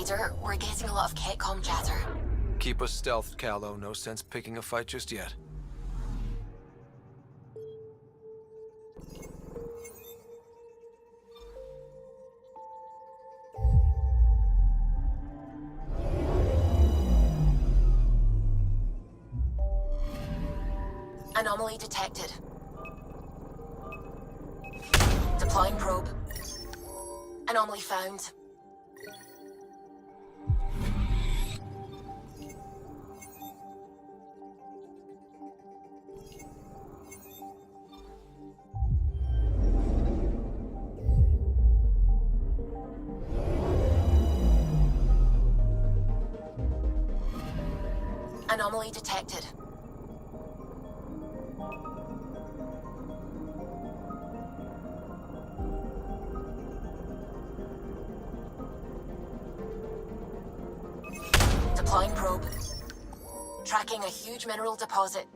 Leader, we're getting a lot of Catcom chatter. Keep us stealthed, Callow. No sense picking a fight just yet. Anomaly detected. Deploying probe. Anomaly found. Anomaly detected. Deploying probe. Tracking a huge mineral deposit.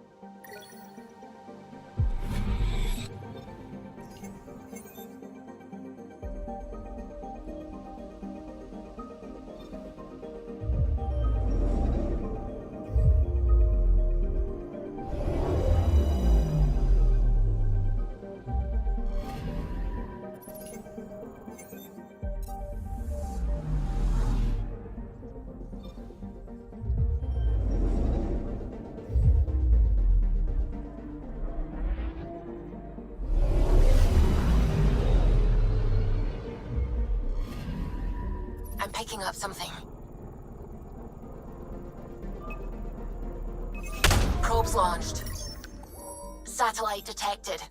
I'm picking up something. Probes launched. Satellite detected.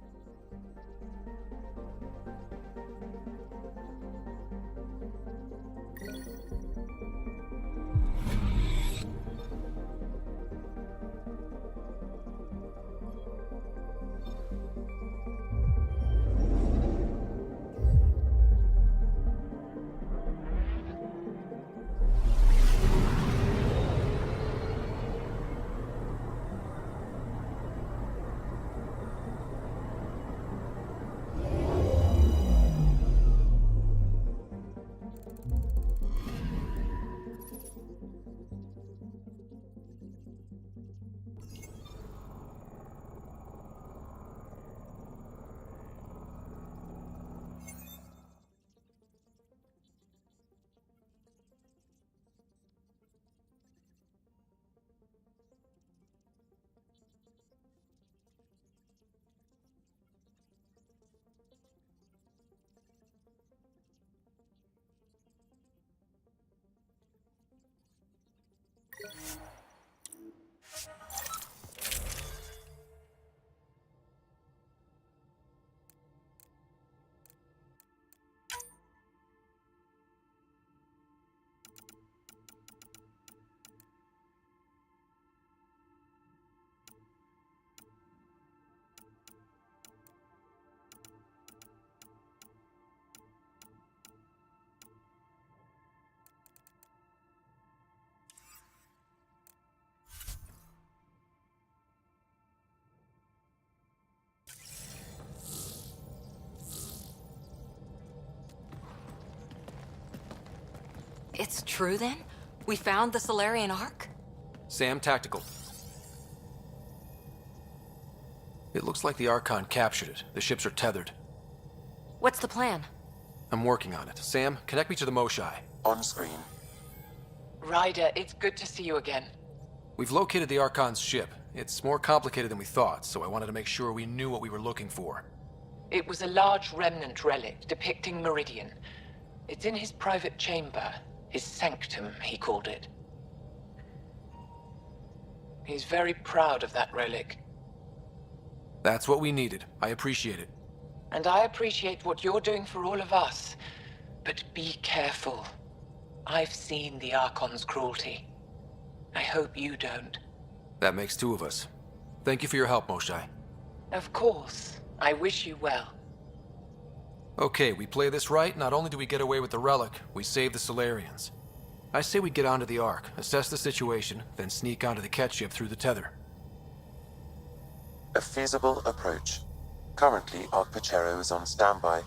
It's true then? We found the Solarian Ark? Sam, tactical. It looks like the Archon captured it. The ships are tethered. What's the plan? I'm working on it. Sam, connect me to the Moshai. On screen. Ryder, it's good to see you again. We've located the Archon's ship. It's more complicated than we thought, so I wanted to make sure we knew what we were looking for. It was a large remnant relic depicting Meridian. It's in his private chamber. His sanctum, he called it. He's very proud of that relic. That's what we needed. I appreciate it. And I appreciate what you're doing for all of us. But be careful. I've seen the Archon's cruelty. I hope you don't. That makes two of us. Thank you for your help, Moshai. Of course. I wish you well. Okay, we play this right. Not only do we get away with the relic, we save the Solarians. I say we get onto the Ark, assess the situation, then sneak onto the Ket ship through the tether. A feasible approach. Currently, Ark Pachero is on standby.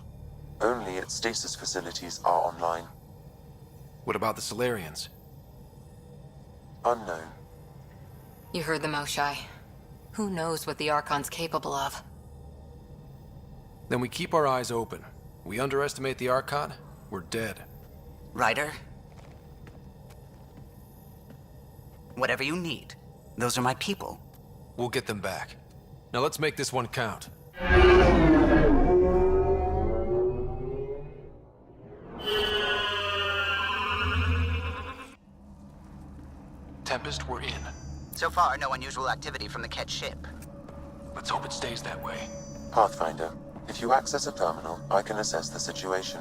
Only its stasis facilities are online. What about the Solarians? Unknown. You heard the Moshai. Who knows what the Archon's capable of? Then we keep our eyes open. We underestimate the Archon, we're dead. Ryder? Whatever you need. Those are my people. We'll get them back. Now let's make this one count. Tempest, we're in. So far, no unusual activity from the Ketch ship. Let's hope it stays that way. Pathfinder, if you access a terminal, I can assess the situation.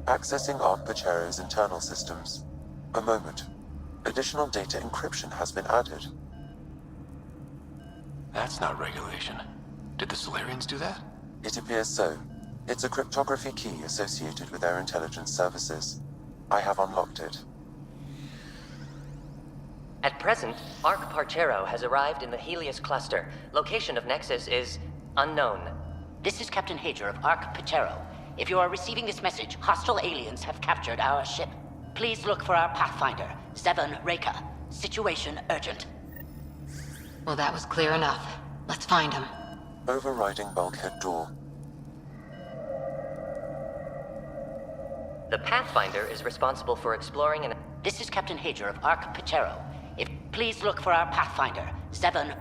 Accessing Archon's internal systems. A moment. Additional data encryption has been added. That's not regulation. Did the Solarians do that? It appears so. It's a cryptography key associated with their intelligence services. I have unlocked it. At present, Arc Parchero has arrived in the Helios cluster. Location of Nexus is unknown. This is Captain Hager of Arc Parchero. If you are receiving this message, hostile aliens have captured our ship. Please look for our Pathfinder, Zevon Reka. Situation urgent. Well, that was clear enough. Let's find him. Overriding bulkhead door. The Pathfinder is responsible for exploring and... This is Captain Hager of Arc Parchero. Please look for our Pathfinder, Zevon.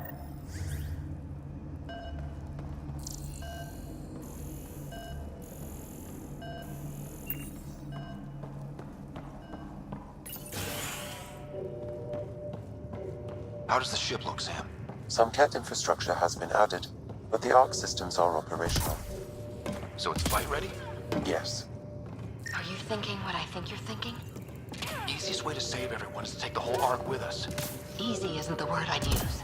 How does the ship look, Sam? Some CAT infrastructure has been added, but the Arc systems are operational. So it's fight ready? Yes. Are you thinking what I think you're thinking? Easiest way to save everyone is to take the whole Ark with us. Easy isn't the word I'd use.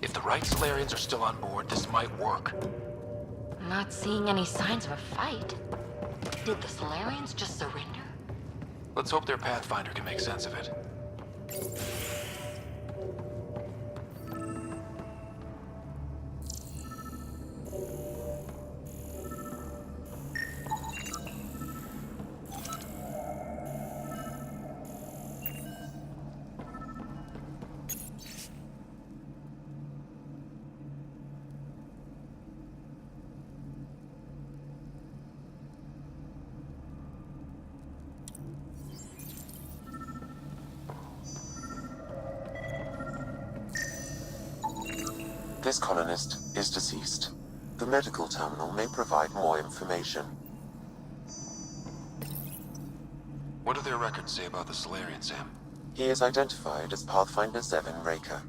If the right Solarians are still on board, this might work. I'm not seeing any signs of a fight. Did the Solarians just surrender? Let's hope their Pathfinder can make sense of it. This colonist is deceased. The medical terminal may provide more information. What do their records say about the Solarian, Sam? He is identified as Pathfinder Zevon Reka.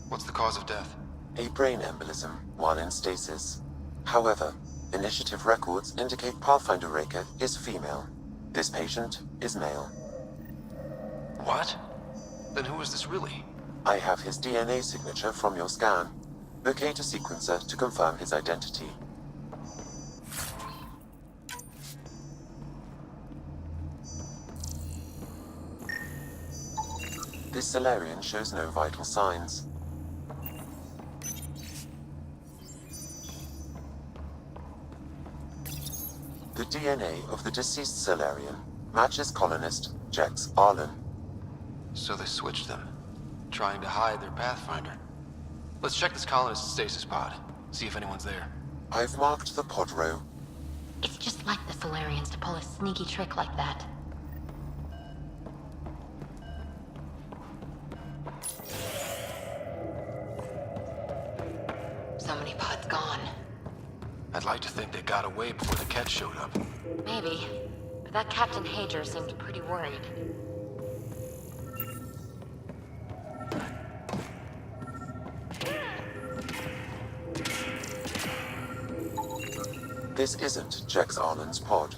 What's the cause of death? A brain embolism while in stasis. However, initiative records indicate Pathfinder Reka is female. This patient is male. What? Then who is this really? I have his DNA signature from your scan. Locate a sequencer to confirm his identity. This Solarian shows no vital signs. The DNA of the deceased Solarian matches colonist Jex Arlen. So they switched them, trying to hide their Pathfinder. Let's check this colonist's stasis pod, see if anyone's there. I've marked the pod row. It's just like the Solarians to pull a sneaky trick like that. So many pods gone. I'd like to think they got away before the Ket showed up. Maybe. But that Captain Hager seemed pretty worried. This isn't Jex Arlen's pod.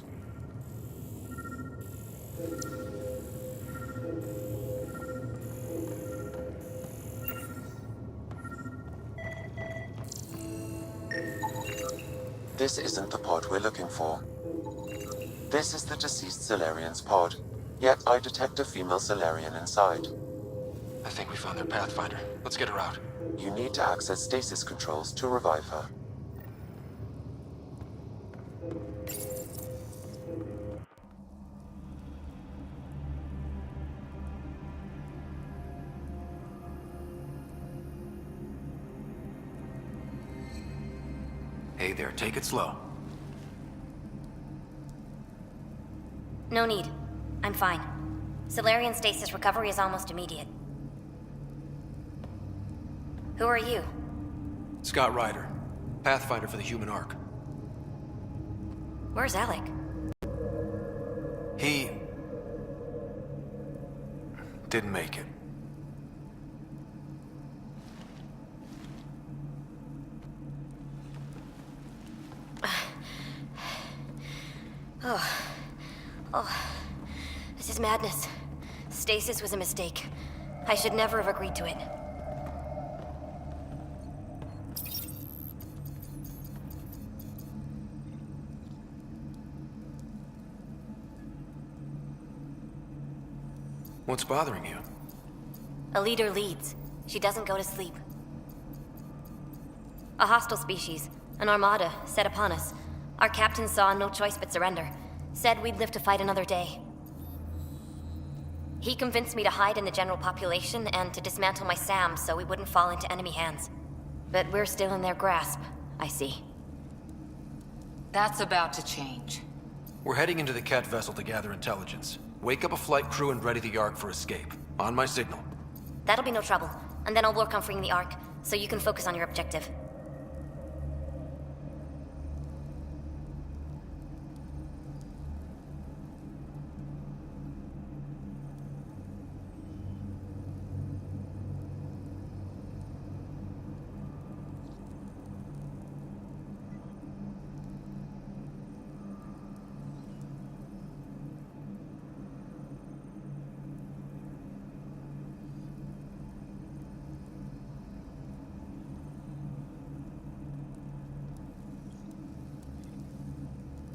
This isn't the pod we're looking for. This is the deceased Solarian's pod, yet I detect a female Solarian inside. I think we found their Pathfinder. Let's get her out. You need to access stasis controls to revive her. Hey there, take it slow. No need. I'm fine. Solarian stasis recovery is almost immediate. Who are you? Scott Ryder, Pathfinder for the Human Ark. Where's Alec? He... didn't make it. This is madness. Stasis was a mistake. I should never have agreed to it. What's bothering you? A leader leads. She doesn't go to sleep. A hostile species, an armada, set upon us. Our captain saw no choice but surrender. Said we'd live to fight another day. He convinced me to hide in the general population and to dismantle my SAM so we wouldn't fall into enemy hands. But we're still in their grasp, I see. That's about to change. We're heading into the Cat vessel to gather intelligence. Wake up a flight crew and ready the Ark for escape. On my signal. That'll be no trouble, and then I'll work on freeing the Ark, so you can focus on your objective.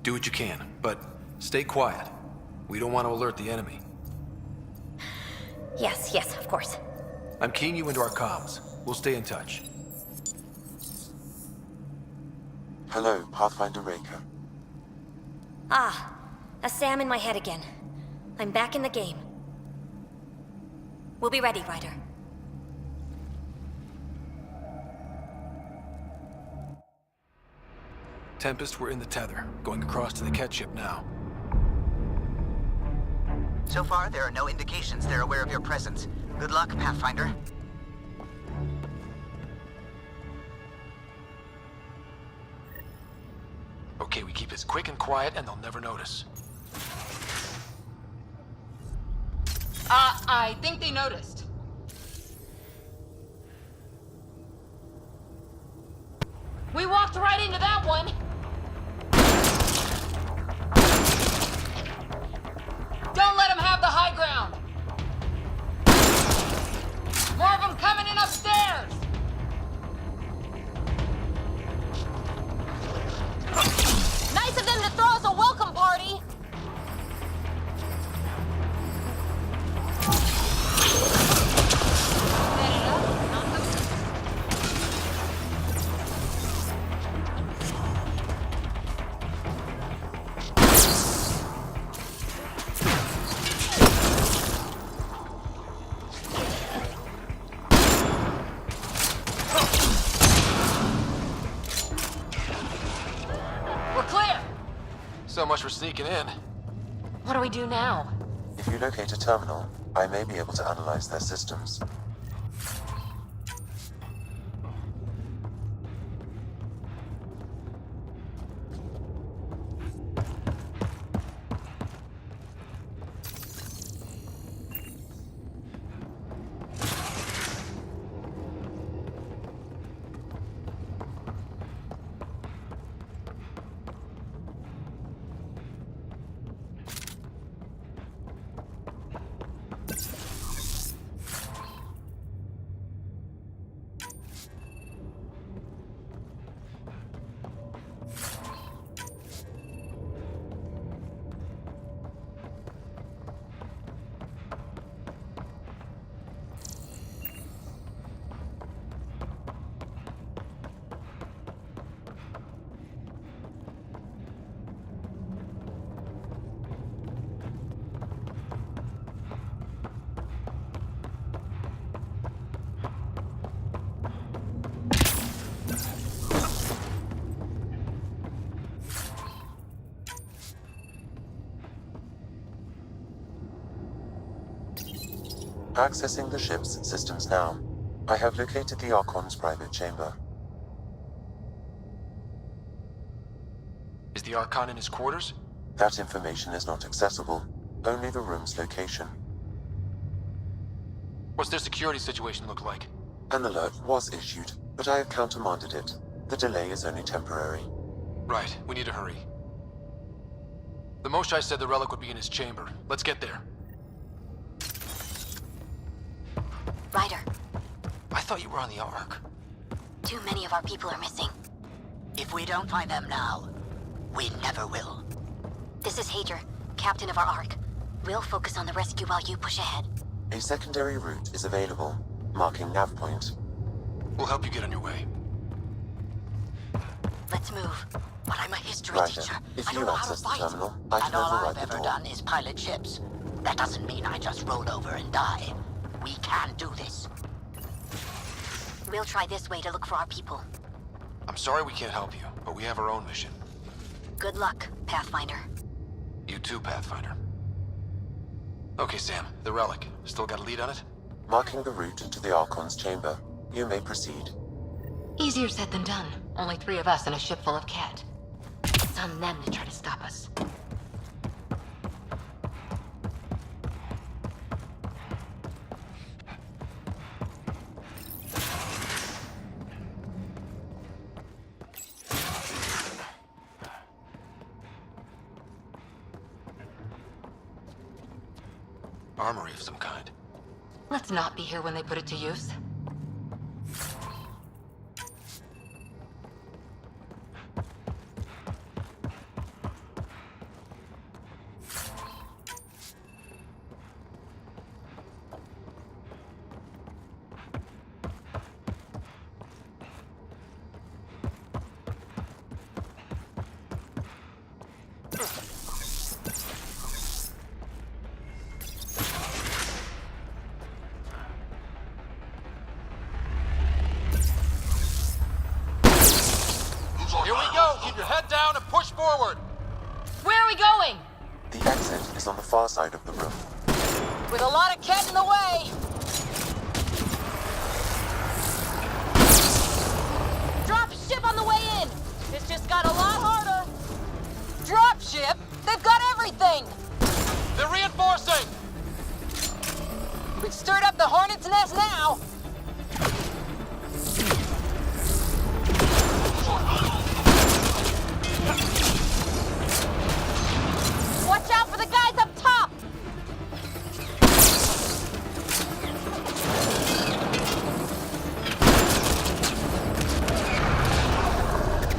Do what you can, but stay quiet. We don't want to alert the enemy. Yes, of course. I'm keying you into our comms. We'll stay in touch. Hello, Pathfinder Raker. Ah, a SAM in my head again. I'm back in the game. We'll be ready, Ryder. Tempest, we're in the tether, going across to the Ket ship now. So far, there are no indications they're aware of your presence. Good luck, Pathfinder. Okay, we keep this quick and quiet and they'll never notice. I think they noticed. We walked right into that one. Don't let them have the high ground. More of them coming in upstairs. Nice of them to throw us a welcome party. Set it up, not the... We're clear. So much for sneaking in. What do we do now? If you locate a terminal, I may be able to analyze their systems. Accessing the ship's systems now. I have located the Archon's private chamber. Is the Archon in his quarters? That information is not accessible. Only the room's location. What's their security situation look like? An alert was issued, but I have countermanded it. The delay is only temporary. Right, we need to hurry. The Moshai said the relic would be in his chamber. Let's get there. Ryder, I thought you were on the Ark. too many of our people are missing. If we don't find them now, we never will. This is Hager, captain of our Ark. We'll focus on the rescue while you push ahead. A secondary route is available, marking nav point. We'll help you get on your way. Let's move. But I'm a history Ryder, teacher. if I don't you know how to access the fight. terminal, I And can all override I've the ever door. done is pilot ships. That doesn't mean I just roll over and die. We can do this. We'll try this way to look for our people. I'm sorry we can't help you, but we have our own mission. Good luck, Pathfinder. You too, Pathfinder. Okay, Sam, the relic. Still got a lead on it? Marking the route to the Archon's chamber. You may proceed. Easier said than done. Only 3 of us and a ship full of cat. It's on them to try to stop us. Armory of some kind. Let's not be here when they put it to use. Here we go! Keep your head down and push forward! Where are we going? The exit is on the far side of the room. With a lot of cat in the way! Drop ship on the way in! This just got a lot harder! Drop ship? They've got everything! They're reinforcing! We've stirred up the hornet's nest now! Watch out for the guys up top!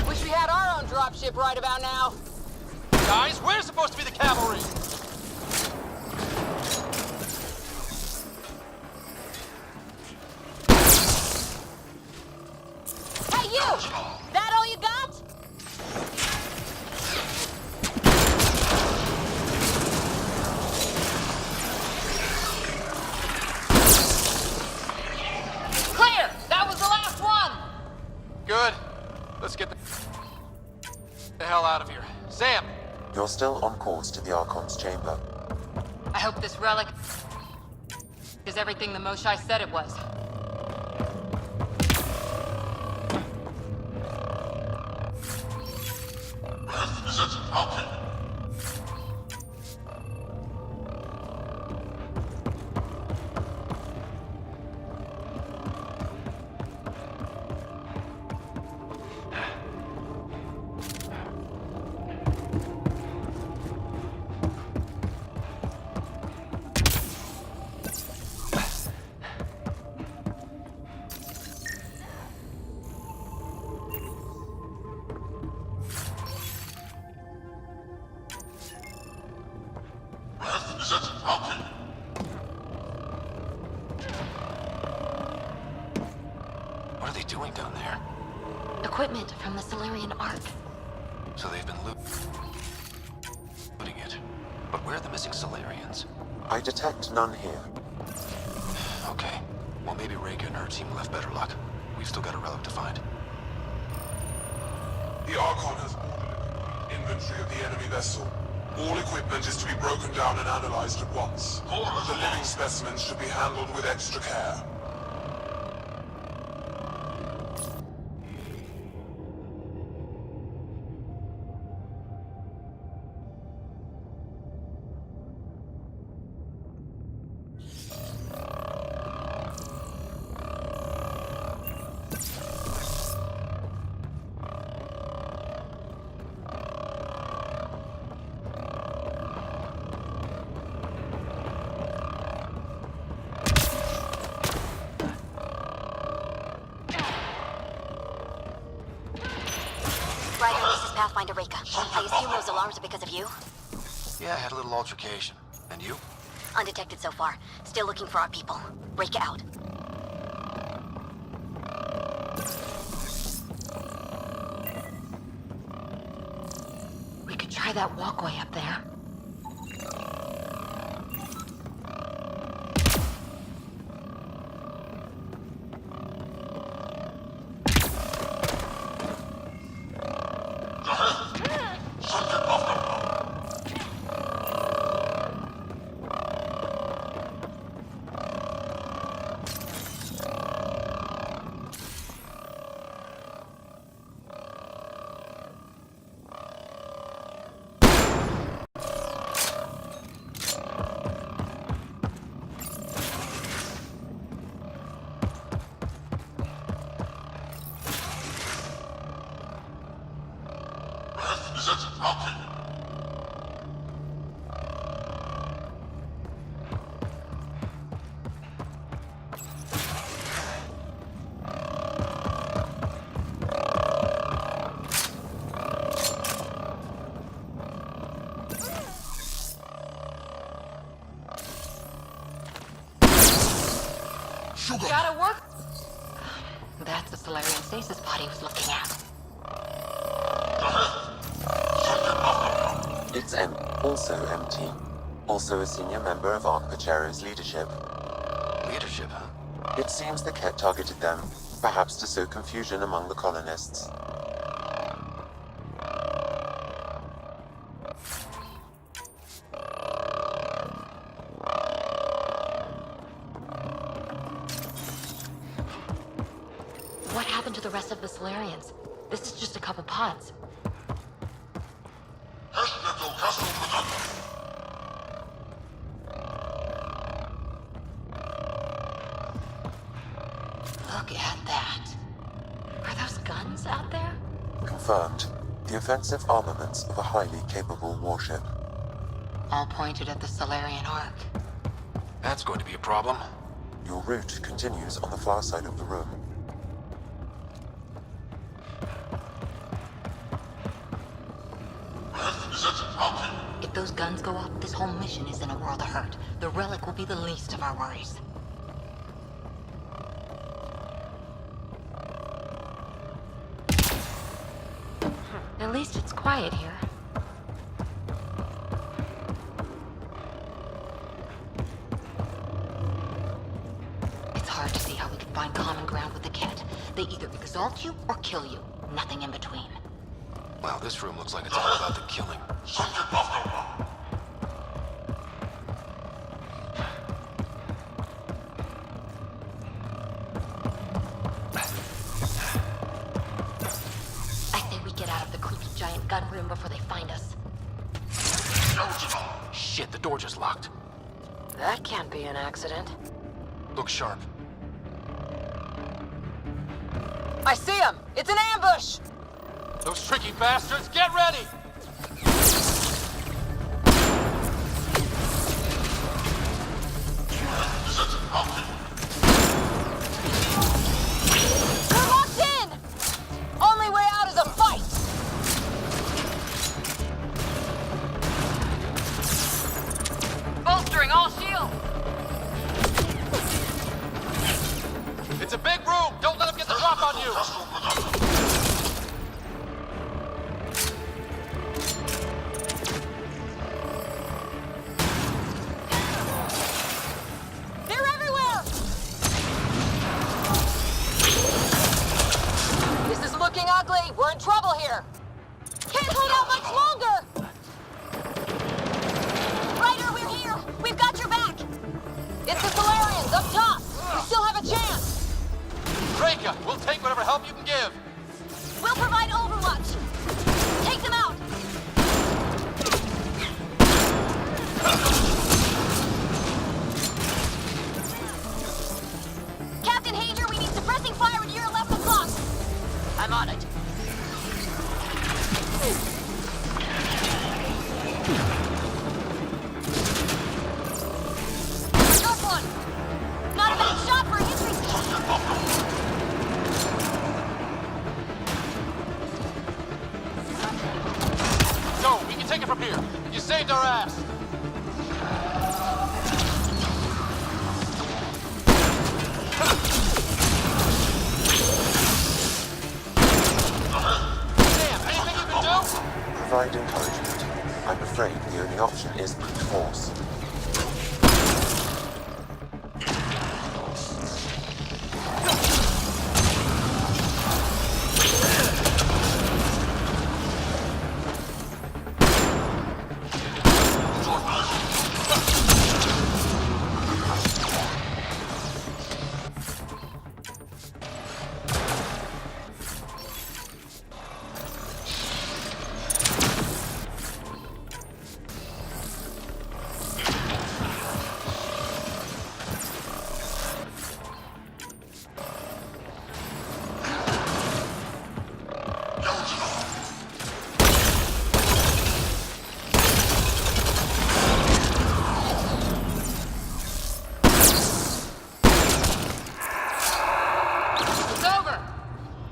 Wish we had our own dropship right about now. Guys, we're supposed to be the cavalry! Hey, you! That all you got? Clear! That was the last one! Good. Let's get the hell out of here. Sam! You're still on course to the Archon's chamber. I hope this relic is everything the Moshai said it was. What are they doing down there? Equipment from the Solarian Ark. So they've been looting it. But where are the missing Solarians? I detect none here. Okay. Well, maybe Reka and her team will have better luck. We've still got a relic to find. The Archon has ordered inventory of the enemy vessel. All equipment is to be broken down and analyzed at once. The living specimens should be handled with extra care. Ryder, this is Pathfinder Reka. I assume those alarms are because of you? Yeah, I had a little altercation. And you? Undetected so far. Still looking for our people. Reka out. We could try that walkway up there. Gotta work. That's the Solarian stasis pod he was looking at. It's also empty. Also a senior member of Ark Pachero's leadership. Leadership, huh? It seems the Ket targeted them, perhaps to sow confusion among the colonists. What happened to the rest of the Solarians? This is just a couple pods. Look at that. Are those guns out there? Confirmed. The offensive armaments of a highly capable warship. All pointed at the Solarian Ark. That's going to be a problem. Your route continues on the far side of the room. If those guns go off, this whole mission is in a world of hurt. The relic will be the least of our worries. At least it's quiet here. It's hard to see how we could find common ground with the Ket. They either exalt you or kill you. Nothing in between. Wow, this room looks like it's all about the killing. I say we get out of the creepy giant gun room before they find us. Shit, the door just locked. That can't be an accident. Look sharp. I see him! It's an ambush! Those tricky bastards, get ready! We're locked in! Only way out is a fight! Bolstering all shields! It's a big room! Don't let them get the drop on you! saved our ass! Sam, anything you can do? Provide encouragement. I'm afraid the only option is brute force.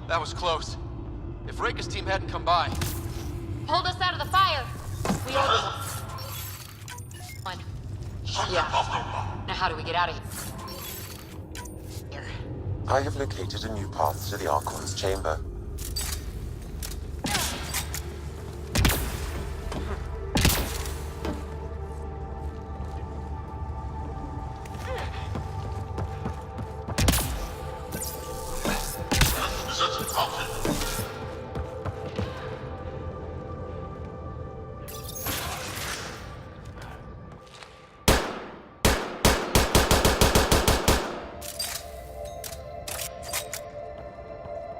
That was close. If Reika's team hadn't come by... Hold us out of the fire. We ordered one. Yeah. Now how do we get out of here? I have located a new path to the Archon's chamber.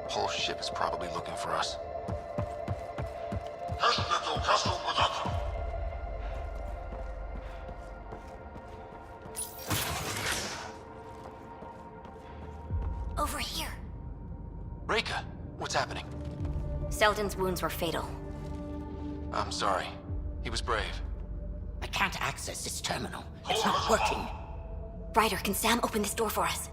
Whole ship is probably looking for us. Over here. Reika, what's happening? Selden's wounds were fatal. I'm sorry. He was brave. I can't access this terminal. It's not working. Ryder, can Sam open this door for us?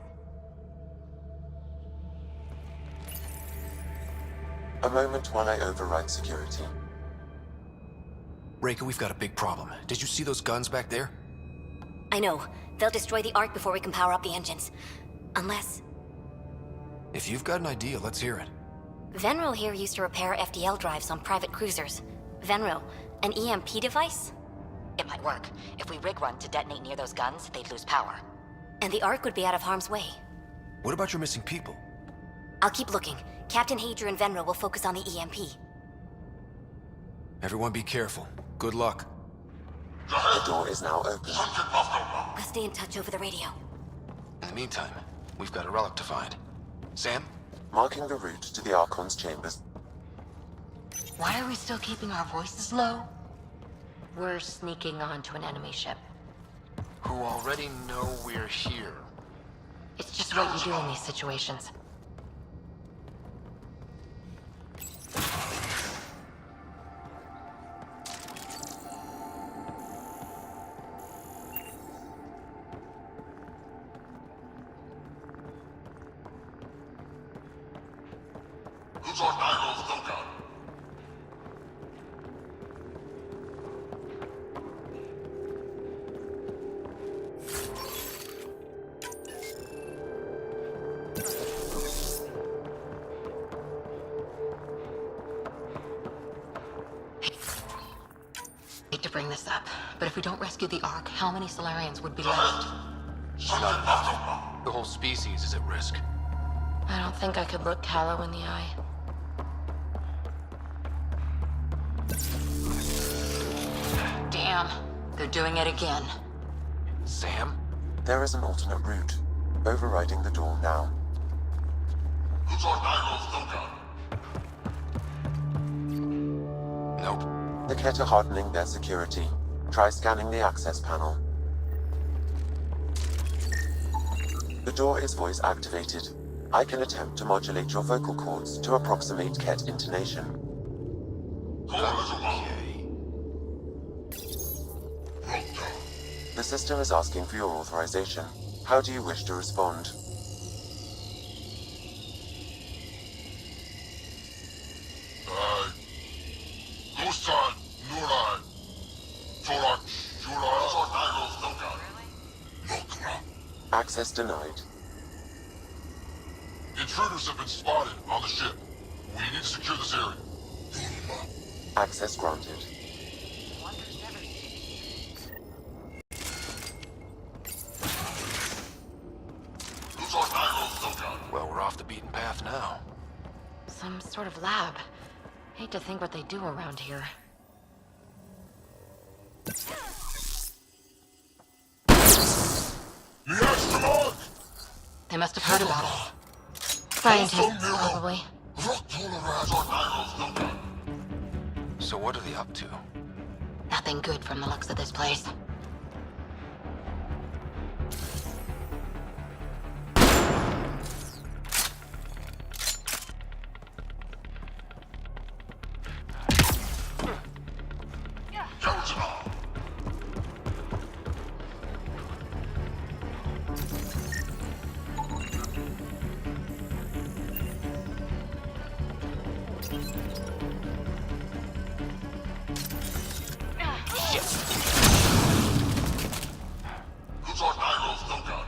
A moment while I override security. Reika, we've got a big problem. Did you see those guns back there? I know. They'll destroy the Ark before we can power up the engines. Unless... If you've got an idea, let's hear it. Venro here used to repair FDL drives on private cruisers. Venro, an EMP device? It might work. If we rig one to detonate near those guns, they'd lose power. And the Ark would be out of harm's way. What about your missing people? I'll keep looking. Captain Hadra and Venro will focus on the EMP. Everyone be careful. Good luck. The door is now open. I'll stay in touch over the radio. In the meantime, we've got a relic to find. Sam? Marking the route to the Archon's chambers. Why are we still keeping our voices low? We're sneaking onto an enemy ship. Who already know we're here. It's just what you do in these situations. Hate to bring this up, but if we don't rescue the Ark, how many Solarians would be left? Not enough. The whole species is at risk. I don't think I could look Callow in the eye. Damn, they're doing it again. Sam? There is an alternate route. Overriding the door now. Nope. The Ket are hardening their security. Try scanning the access panel. The door is voice activated. I can attempt to modulate your vocal cords to approximate Ket intonation. Okay. The system is asking for your authorization. How do you wish to respond? Access denied. Intruders have been spotted on the ship. We need to secure this area. Access granted. Who's our Gyro's Dogon? Well, we're off the beaten path now. Some sort of lab. Hate to think what they do around here. The astronaut! They must have heard about us. Scientists, probably. So what are they up to? Nothing good from the looks of this place. Who's our Gyro's Dogon?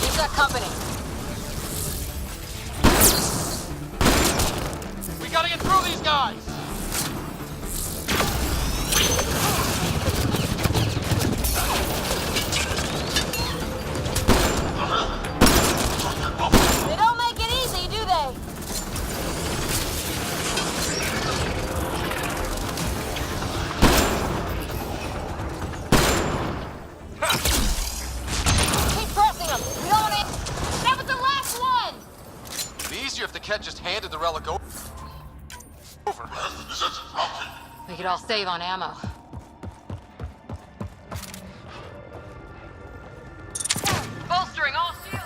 He's got company. We gotta get through these guys! They don't make it easy, do they? Keep pressing them. We don't want it. That was the last one. It'd be easier if the Ket just handed the relic over. We could all save on ammo. Bolstering all shields.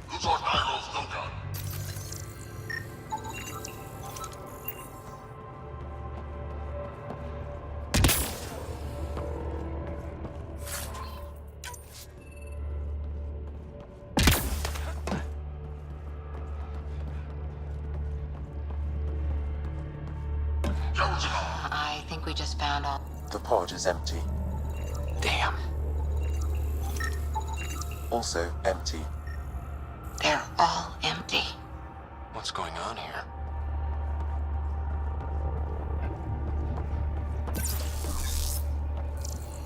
Who's our Gyro's Dogon? I think we just found all. The pod is empty. Damn. Also empty. They're all empty. What's going on here?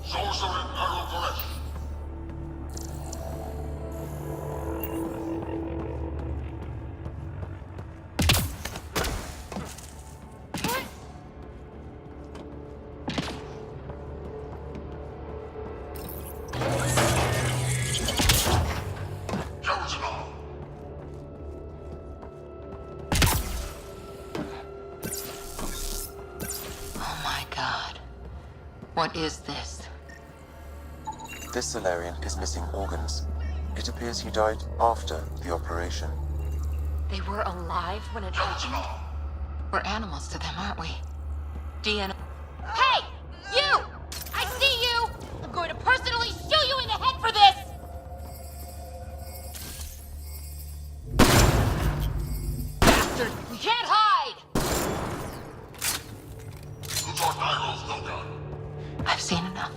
Sorcerer Gyro Koresh. Oh my god. What is this? This Solarian is missing organs. It appears he died after the operation. They were alive when it happened? We're animals to them, aren't we? DNA. Hey! You! I see you! I'm going to personally shoot you in the head for this! Bastard! We can't hide! Who's our Gyro's Dogon? I've seen enough.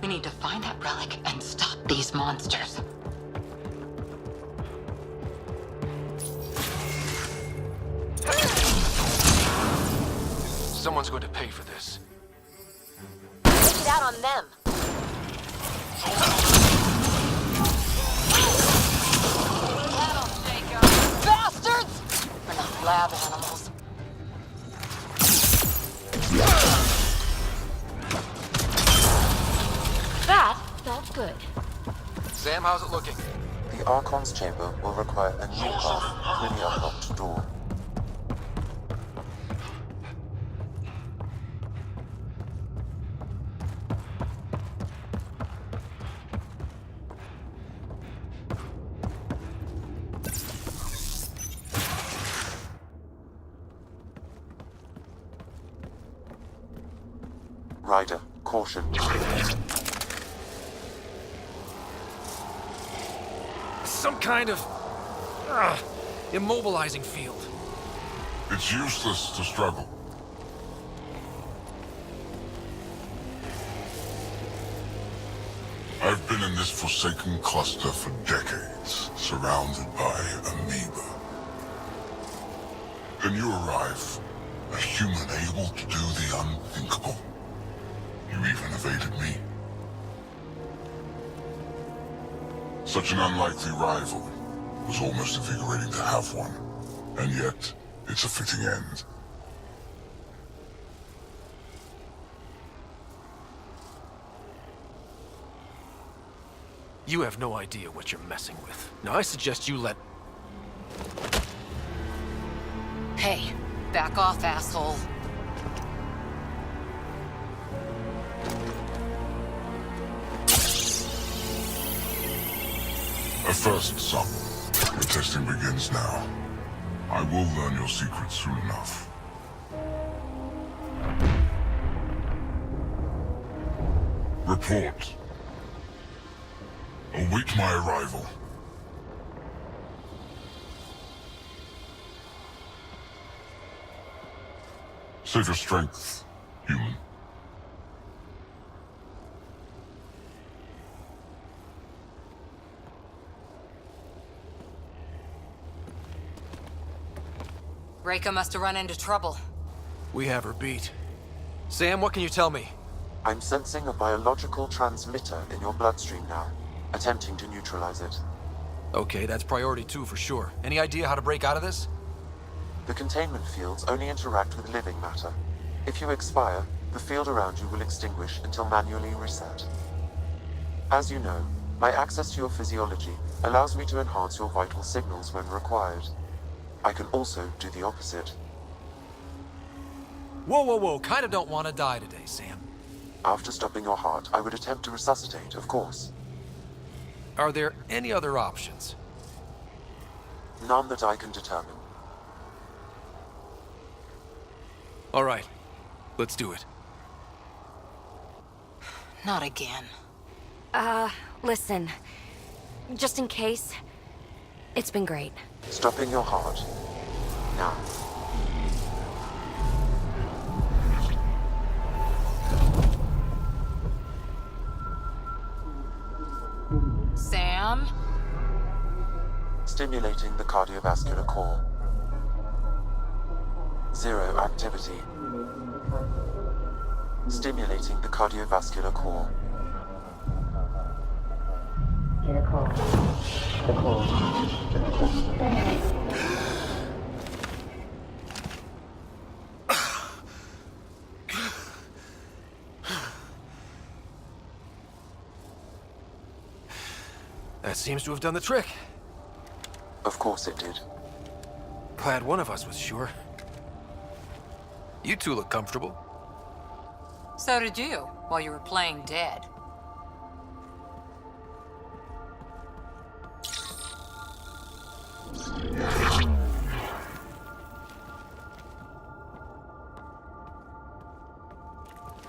We need to find that relic and stop these monsters. Someone's going to pay for this. Take it out on them. Bastards! We're not lab animals. That felt good. Sam, how's it looking? The Archon's chamber will require a new path through the unlocked door. Ryder, caution. Some kind of immobilizing field. It's useless to struggle. I've been in this forsaken cluster for decades, surrounded by amoeba. Then you arrive, a human able to do the unthinkable. You even evaded me. Such an unlikely rival. Was almost invigorating to have one. And yet, it's a fitting end. You have no idea what you're messing with. Now I suggest you let... Hey, back off, asshole. A first, son. Your testing begins now. I will learn your secrets soon enough. Report. Await my arrival. Save your strength, human. Reka must have run into trouble. We have her beat. Sam, what can you tell me? I'm sensing a biological transmitter in your bloodstream now, attempting to neutralize it. Okay, that's priority 2 for sure. Any idea how to break out of this? The containment fields only interact with living matter. If you expire, the field around you will extinguish until manually reset. As you know, my access to your physiology allows me to enhance your vital signals when required. I can also do the opposite. Whoa. Kinda don't want to die today, Sam. After stopping your heart, I would attempt to resuscitate, of course. Are there any other options? None that I can determine. All right, let's do it. Not again. Listen. Just in case, it's been great. Stopping your heart. Now. Sam? Stimulating the cardiovascular core. 0 activity. Stimulating the cardiovascular core. That seems to have done the trick. Of course it did. Glad one of us was sure. You two look comfortable. So did you, while you were playing dead.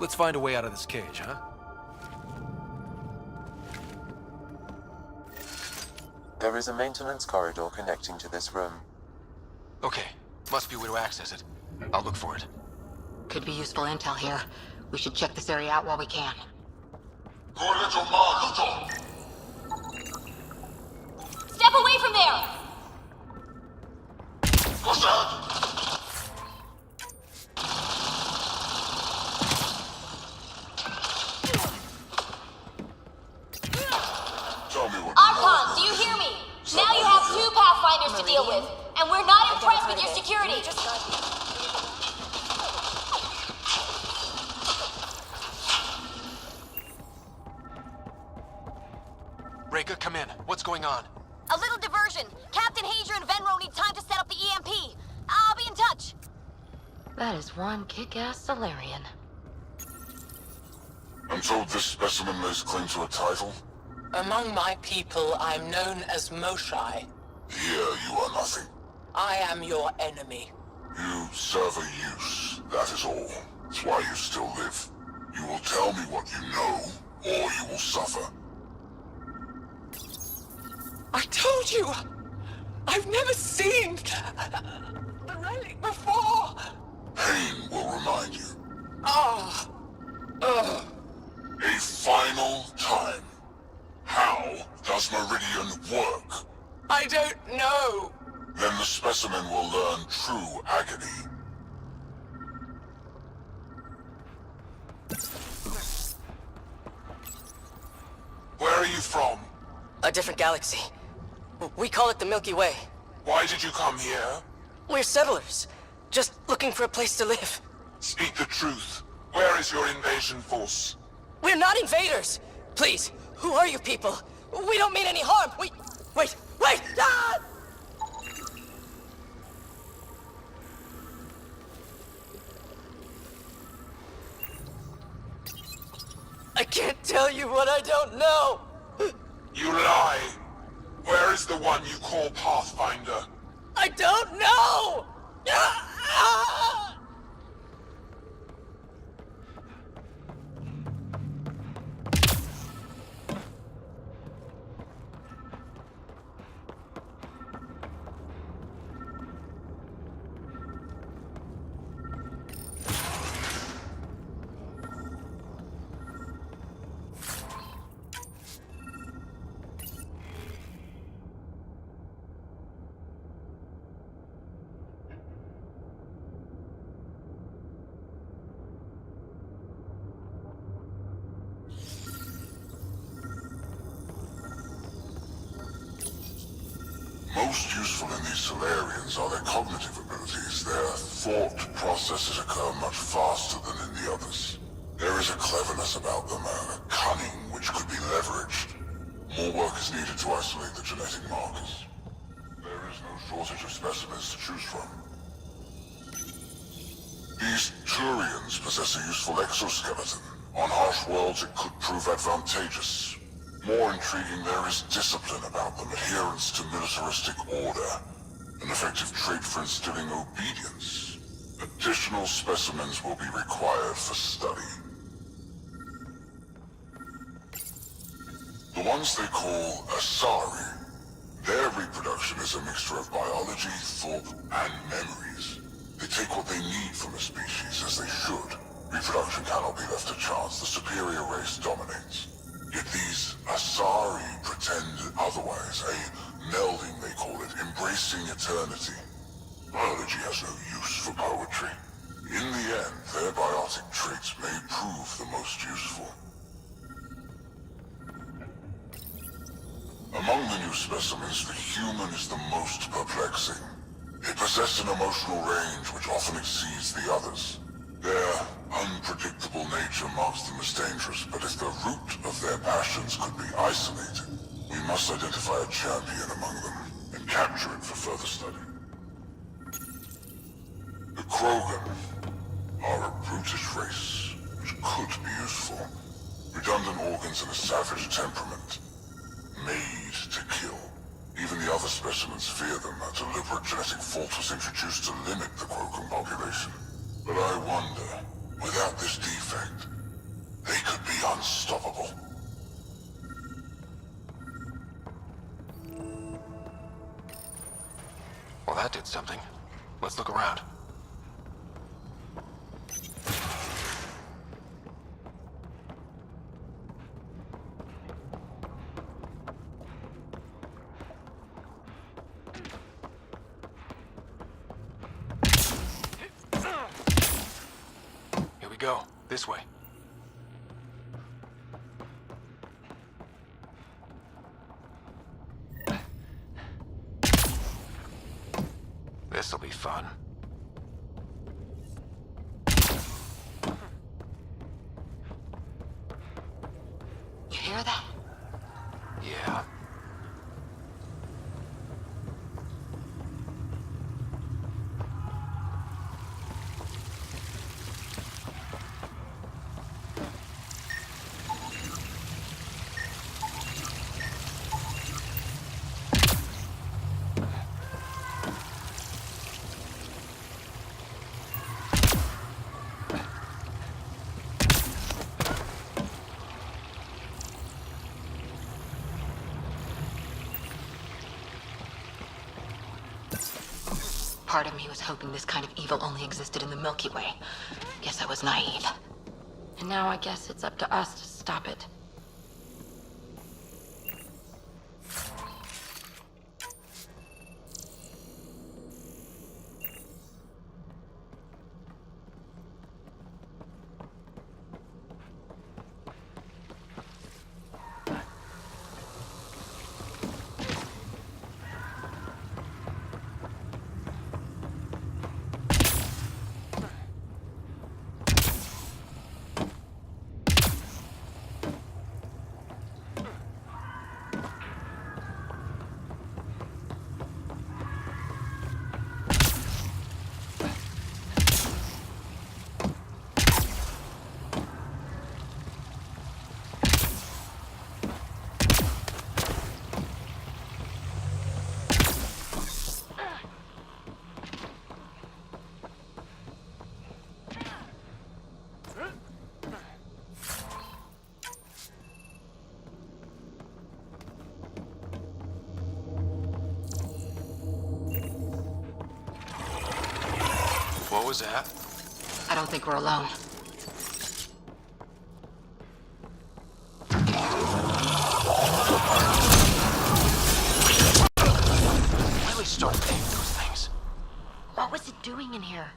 Let's find a way out of this cage, huh? There is a maintenance corridor connecting to this room. Okay, must be a way to access it. I'll look for it. Could be useful intel here. We should check this area out while we can. Step away from there! What's that? Tell me what. Archon, do you hear me? Now you have 2 Pathfinders to deal with, and we're not impressed with your security. come in. What's going on? A little diversion. Captain Hager and Venro need time to set up the EMP. I'll be in touch. That is one kick-ass Solarian. I'm told this specimen lays claim to a title. Among my people, I'm known as Moshai. Here you are nothing. I am your enemy. You serve a use, that is all. That's why you still live. You will tell me what you know, or you will suffer. I told you! I've never seen the relic before! Pain will remind you. Ah! Ugh! A final time. How does Meridian work? I don't know! Then the specimen will learn true agony. Where are you from? A different galaxy. We call it the Milky Way. Why did you come here? We're settlers. Just looking for a place to live. Speak the truth. Where is your invasion force? We're not invaders! Please, who are you people? We don't mean any harm! Wait! Ah! I can't tell you what I don't know! You lie. Where is the one you call Pathfinder? I don't know! Ah! Most useful in these Solarians are their cognitive abilities. Their thought processes occur much faster than in the others. There is a cleverness about them, a cunning which could be leveraged. More work is needed to isolate the genetic markers. There is no shortage of specimens to choose from. These Turians possess a useful exoskeleton. On harsh worlds, it could prove advantageous. More intriguing, there is discipline about them, adherence to militaristic order, an effective trait for instilling obedience. Additional specimens will be required for study. The ones they call Asari, their reproduction is a mixture of biology, thought, and memories. They take what they need from a species, as they should. Reproduction cannot be left to chance. The superior race dominates. Yet these Asari pretend otherwise, a melding they call it, embracing eternity. Biology has no use for poetry. In the end, their biotic traits may prove the most useful. Among the new specimens, the human is the most perplexing. They possess an emotional range which often exceeds the others. Their unpredictable nature marks them as dangerous, but if the root of their passions could be isolated, we must identify a champion among them and capture it for further study. The Krogan are a brutish race, which could be useful. Redundant organs and a savage temperament. Made to kill. Even the other specimens fear them. A deliberate genetic fault was introduced to limit the Krogan population. But I wonder, without this defect, they could be unstoppable. Well, that did something. Let's look around. Here we go. This way. This'll be fun. You hear that? Yeah. Part of me was hoping this kind of evil only existed in the Milky Way. Guess I was naive. And now I guess it's up to us to stop it. What was that? I don't think we're alone. Really start paying those things. What was it doing in here?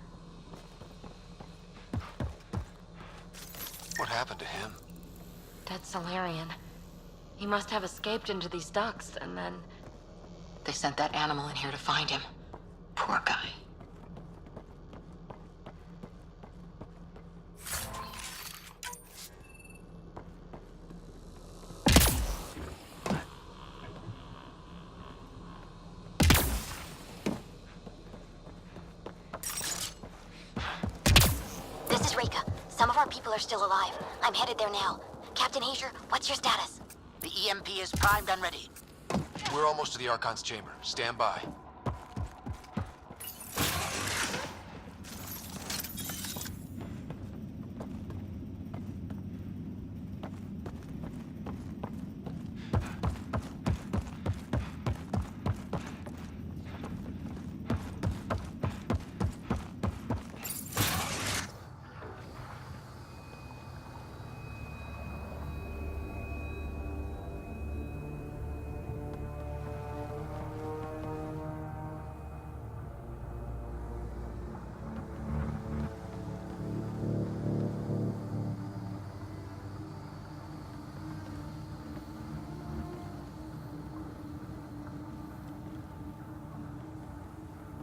What happened to him? Dead Solarian. He must have escaped into these ducts, and then... They sent that animal in here to find him. Poor guy. This is Reka. Some of our people are still alive. I'm headed there now. Captain Hager, what's your status? The EMP is primed and ready. We're almost to the Archon's chamber. Stand by.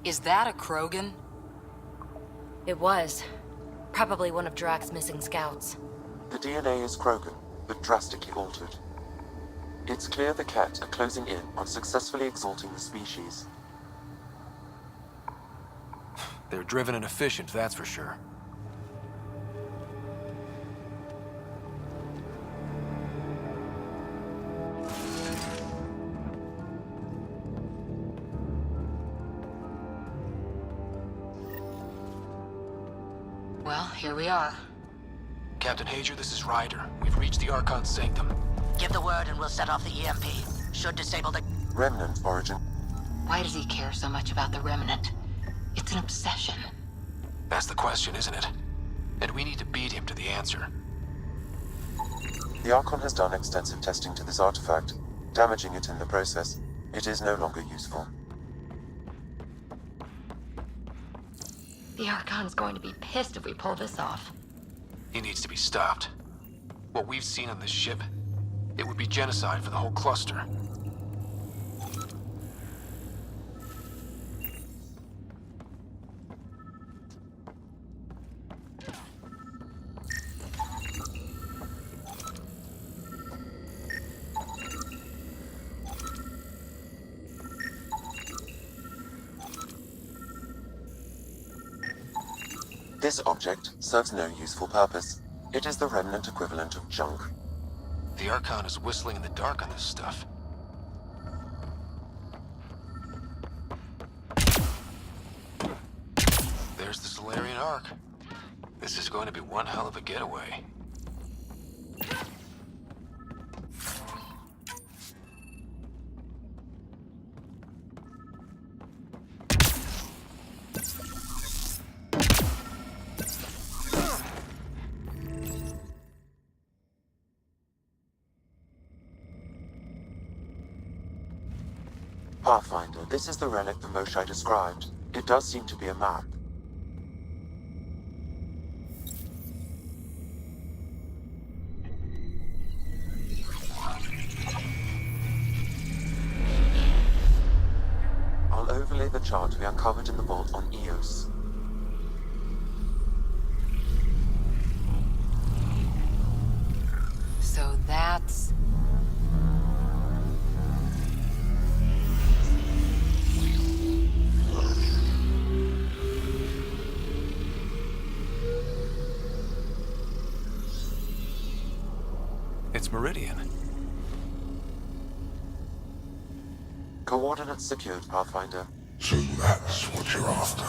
Is that a Krogan? It was. Probably one of Drax's missing scouts. The DNA is Krogan, but drastically altered. It's clear the Ket are closing in on successfully exalting the species. They're driven and efficient, that's for sure. Well, here we are. Captain Hager, this is Ryder. We've reached the Archon's sanctum. Give the word and we'll set off the EMP. Should disable the... Remnant origin. Why does he care so much about the Remnant? It's an obsession. That's the question, isn't it? And we need to beat him to the answer. The Archon has done extensive testing to this artifact, damaging it in the process. It is no longer useful. The Archon's going to be pissed if we pull this off. He needs to be stopped. What we've seen on this ship, it would be genocide for the whole cluster. This object serves no useful purpose. It is the Remnant equivalent of junk. The Archon is whistling in the dark on this stuff. There's the Solarian Ark. This is going to be one hell of a getaway. Pathfinder, this is the relic the Moshai described. It does seem to be a map. I'll overlay the chart we uncovered in the vault on Eos. So that's... It's Meridian. Coordinates secured, Pathfinder. So that's what you're after.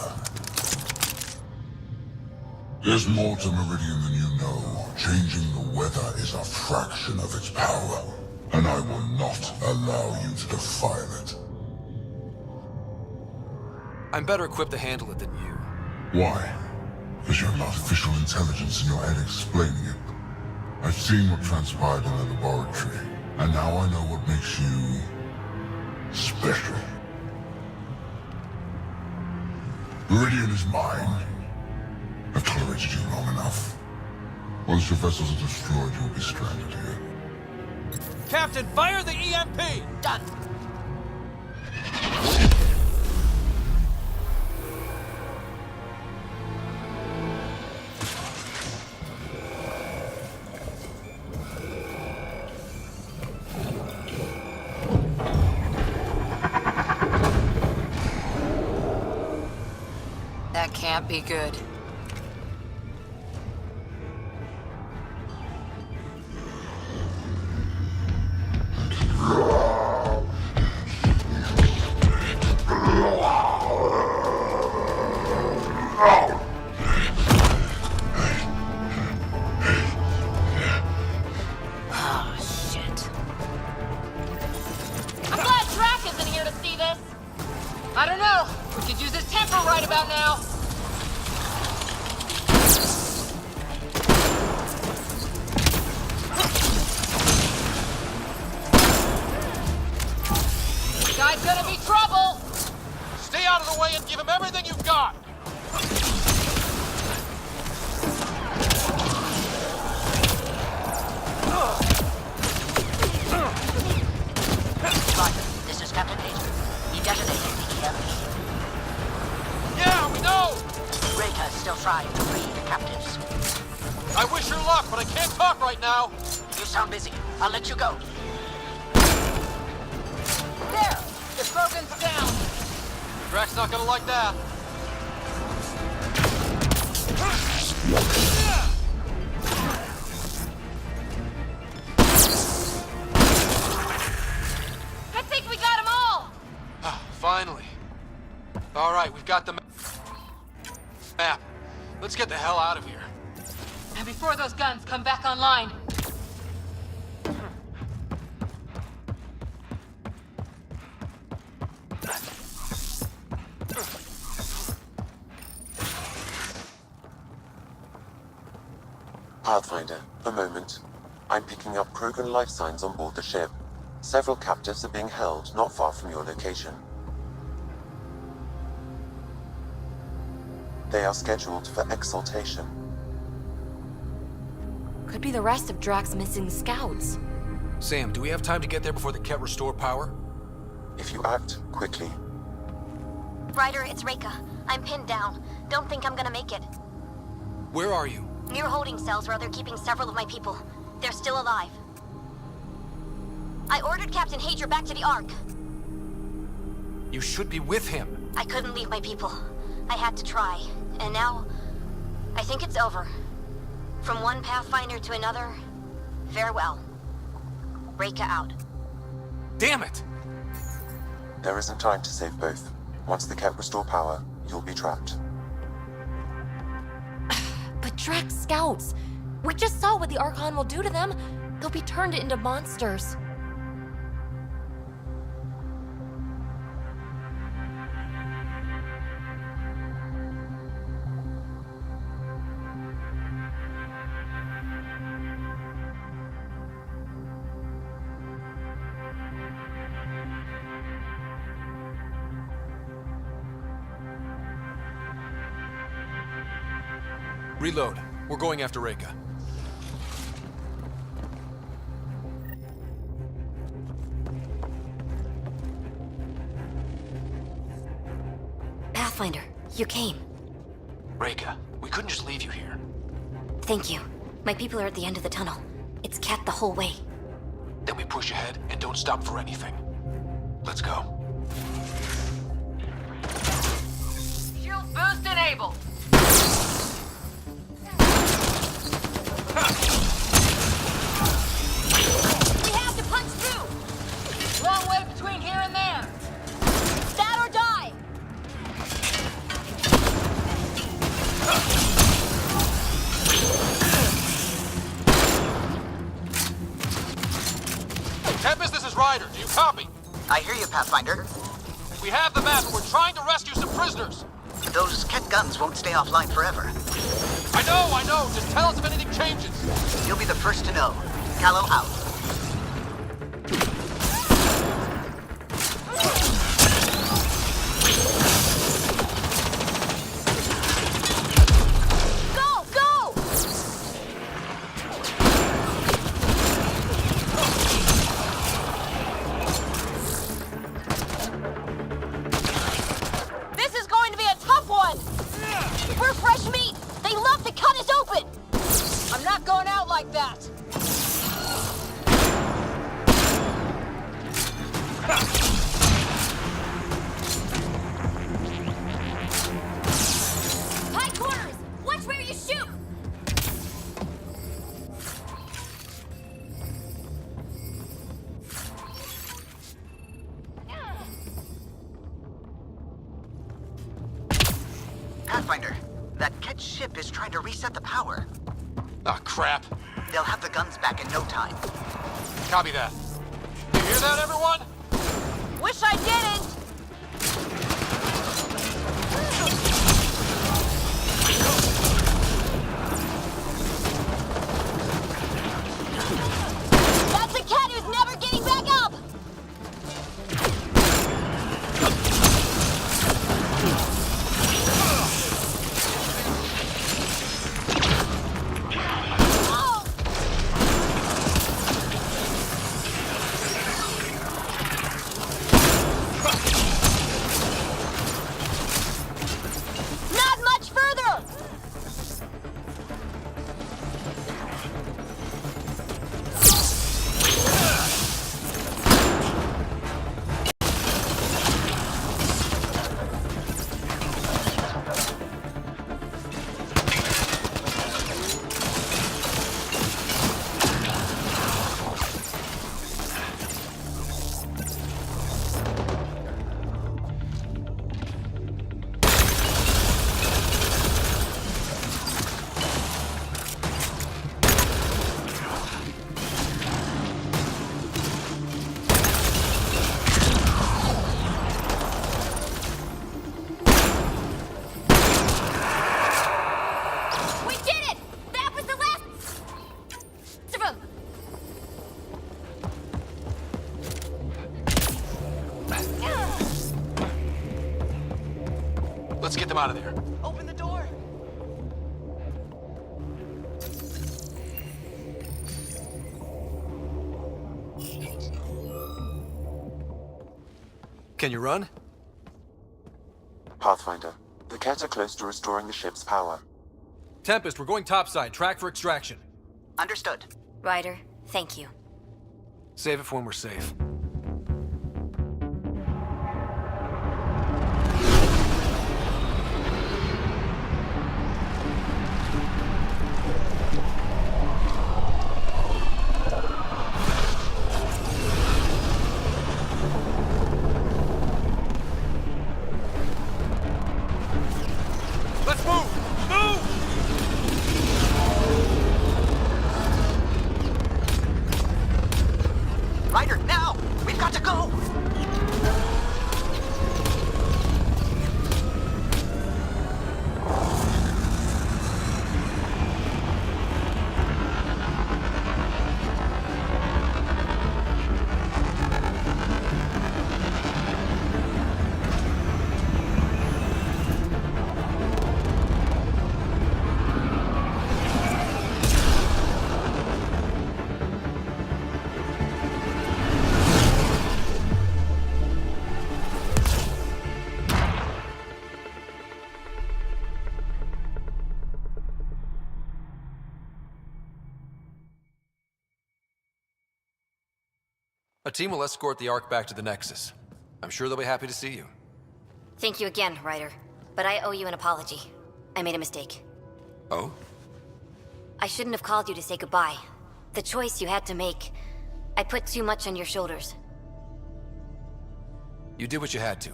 There's more to Meridian than you know. Changing the weather is a fraction of its power, and I will not allow you to defile it. I'm better equipped to handle it than you. Why? Because you have artificial intelligence in your head explaining it. I've seen what transpired in the laboratory, and now I know what makes you... special. Meridian is mine. I've tolerated you long enough. Once your vessels are destroyed, you'll be stranded here. Captain, fire the EMP! Done. That can't be good. Oh, shit. I'm glad Drac isn't here to see this. I don't know. We could use his temper right about now. This guy's gonna be trouble. Stay out of the way and give him everything you've got! Roger. This is Captain Hager. He detonated the EMP. Yeah, we know! Reka is still trying to free the captives. I wish her luck, but I can't talk right now. You sound busy. I'll let you go. There! The slogan's down. Drac's not gonna like that. I think we got them all. Finally. All right, we've got the map. Let's get the hell out of here. And before those guns come back online. Pathfinder, a moment. I'm picking up Krogan life signs on board the ship. Several captives are being held not far from your location. They are scheduled for exaltation. Could be the rest of Drac's missing scouts. Sam, do we have time to get there before the Ket restore power? If you act quickly. Ryder, it's Reka. I'm pinned down. Don't think I'm gonna make it. Where are you? Near holding cells where they're keeping several of my people. They're still alive. I ordered Captain Hager back to the Ark. You should be with him. I couldn't leave my people. I had to try. And now, I think it's over. From one Pathfinder to another, farewell. Reka out. Damn it! There isn't time to save both. Once the Ket restore power, you'll be trapped. But Drac's scouts! We just saw what the Archon will do to them. They'll be turned into monsters. Reload. We're going after Reka. Pathfinder, you came. Reka, we couldn't just leave you here. Thank you. My people are at the end of the tunnel. It's Cat the whole way. Then we push ahead and don't stop for anything. Let's go. Shield boost enabled. We have to punch through! Long way between here and there. Stat or die! Tempest, this is Ryder. Do you copy? I hear you, Pathfinder. We have the map and we're trying to rescue some prisoners. Those Ket guns won't stay offline forever. I know. Just tell us if anything changes. You'll be the first to know. Callow out. Go! Go! This is going to be a tough one. We're fresh meat! They love to cut us open! I'm not going out like that. High corners! Watch where you shoot! Pathfinder, that Ket ship is trying to reset the power. Ah, crap. They'll have the guns back in no time. Copy that. You hear that, everyone? Wish I didn't. That's a cat who's never getting back up! Oh! Not much further! We did it! That was the last of them! Let's get them out of there. Open the door. Can you run? Pathfinder, the Ket are close to restoring the ship's power. Tempest, we're going topside. Track for extraction. Understood. Ryder, thank you. Save it for when we're safe. Let's move! Move! Ryder, now! A team will escort the Ark back to the Nexus. I'm sure they'll be happy to see you. Thank you again, Ryder. But I owe you an apology. I made a mistake. Oh? I shouldn't have called you to say goodbye. The choice you had to make. I put too much on your shoulders. You did what you had to.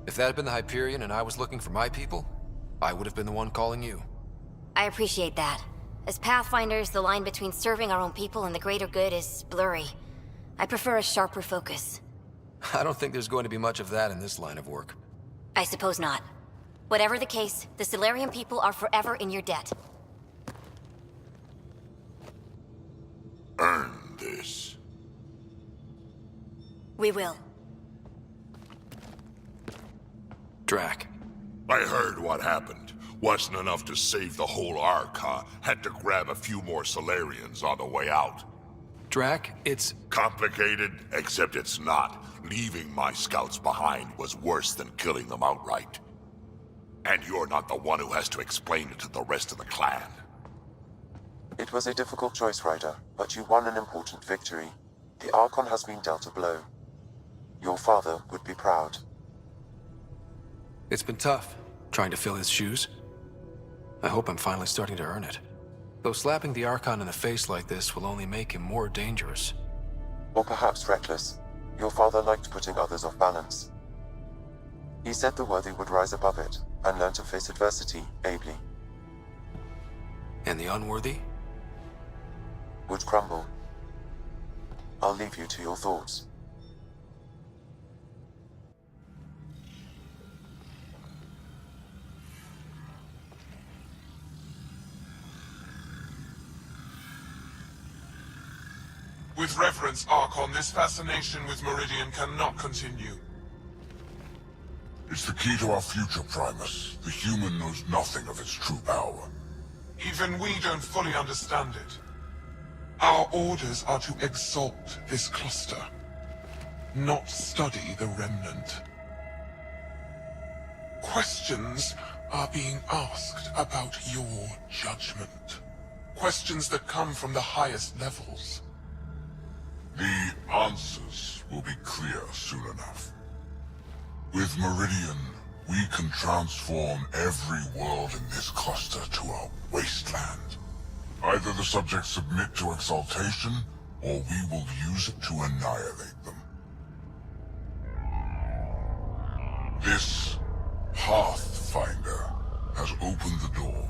If that had been the Hyperion and I was looking for my people, I would have been the one calling you. I appreciate that. As Pathfinders, the line between serving our own people and the greater good is blurry. I prefer a sharper focus. I don't think there's going to be much of that in this line of work. I suppose not. Whatever the case, the Solarian people are forever in your debt. Earn this. We will. Drac. I heard what happened. Wasn't enough to save the whole Ark, huh? Had to grab a few more Solarians on the way out. Drac, it's... Complicated, except it's not. Leaving my scouts behind was worse than killing them outright. And you're not the one who has to explain it to the rest of the clan. It was a difficult choice, Ryder, but you won an important victory. The Archon has been dealt a blow. Your father would be proud. It's been tough, trying to fill his shoes. I hope I'm finally starting to earn it. Though slapping the Archon in the face like this will only make him more dangerous. Or perhaps reckless. Your father liked putting others off balance. He said the worthy would rise above it, and learn to face adversity ably. And the unworthy? Would crumble. I'll leave you to your thoughts. With reverence, Archon, this fascination with Meridian cannot continue. It's the key to our future, Primus. The human knows nothing of its true power. Even we don't fully understand it. Our orders are to exalt this cluster, not study the remnant. Questions are being asked about your judgment. Questions that come from the highest levels. The answers will be clear soon enough. With Meridian, we can transform every world in this cluster to a wasteland. Either the subjects submit to exaltation, or we will use it to annihilate them. This Pathfinder has opened the door.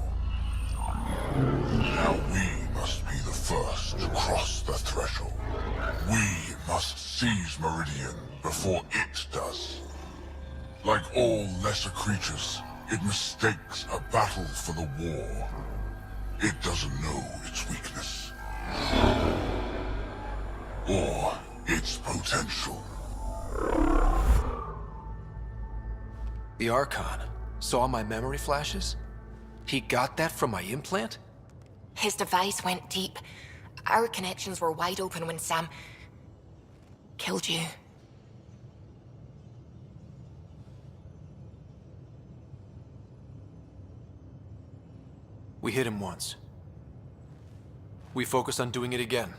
Now we must be the first to cross the threshold. We must seize Meridian before it does. Like all lesser creatures, it mistakes a battle for the war. It doesn't know its weakness. Or its potential. The Archon saw my memory flashes? He got that from my implant? His device went deep. Our connections were wide open when Sam killed you. We hit him once. We focus on doing it again.